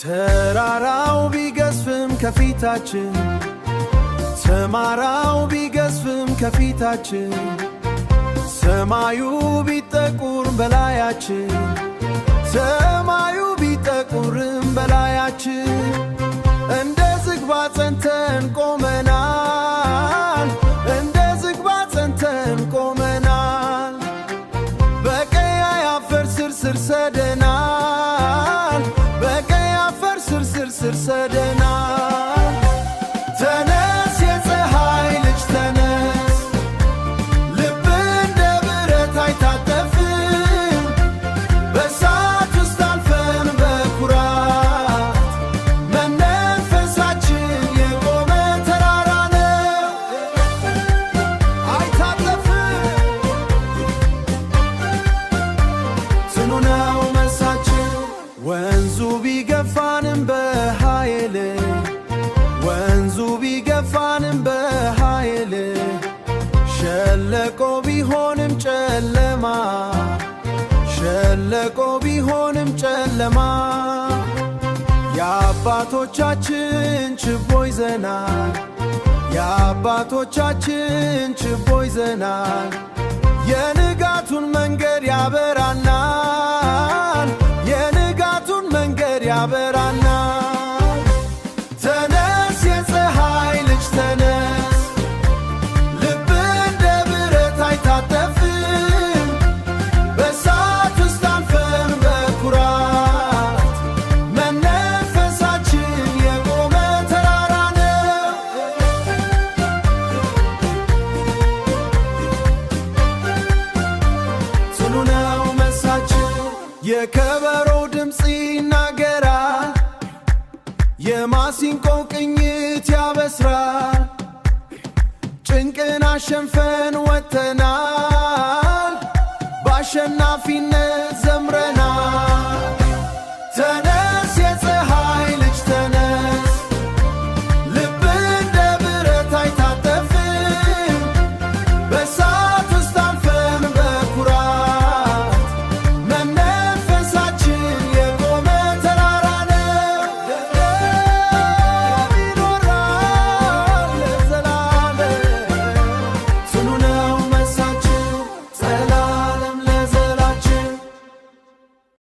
ተራራው ቢገዝፍም ከፊታችን ተማራው ቢገዝፍም ከፊታችን ሰማዩ ቢጠቁር በላያችን ሰማዩ ቢጠቁርም በላያችን እንደ ዝግባ ጸንተን ቆመናል እንደ ዝግባ ጸንተን ቆመናል በቀይ አፈር ስር ሰደናል በቀይ አፈር ስር ሰደናል ተነስ የፀሐይ ልጅ ተነስ ልብ እንደ ብረት አይታጠፍም በእሳት ውስጥ አልፈን በኩራት መነፈሳችን የቆመ ተራራ ነው አይታጠፍም ጽኑ ነው መሳችን ወንዙ ቢገፋንም በኃይል ወንዙ ቢገፋንም በኃይል ሸለቆ ቢሆንም ጨለማ ሸለቆ ቢሆንም ጨለማ የአባቶቻችን ችቦ ይዘናል የአባቶቻችን ችቦ ይዘናል የንጋቱን መንገድ ያበራናል የንጋቱን መንገድ ያበራናል ተነስ የፀሐይ ልጅ ተነስ ልብ እንደ ብረት አይታጠፍም በእሳት ውስጥ አልፈን በኩራት መነፈሳችን የቆመ ተራራ ነው ጽኑ ነው መሳችን የከበሮው ድምፅ ይናገራል የማሲንቆ ቅኝት ያበስራል ጭንቅን አሸንፈን ወጥተናል በአሸናፊነት ዘምረናል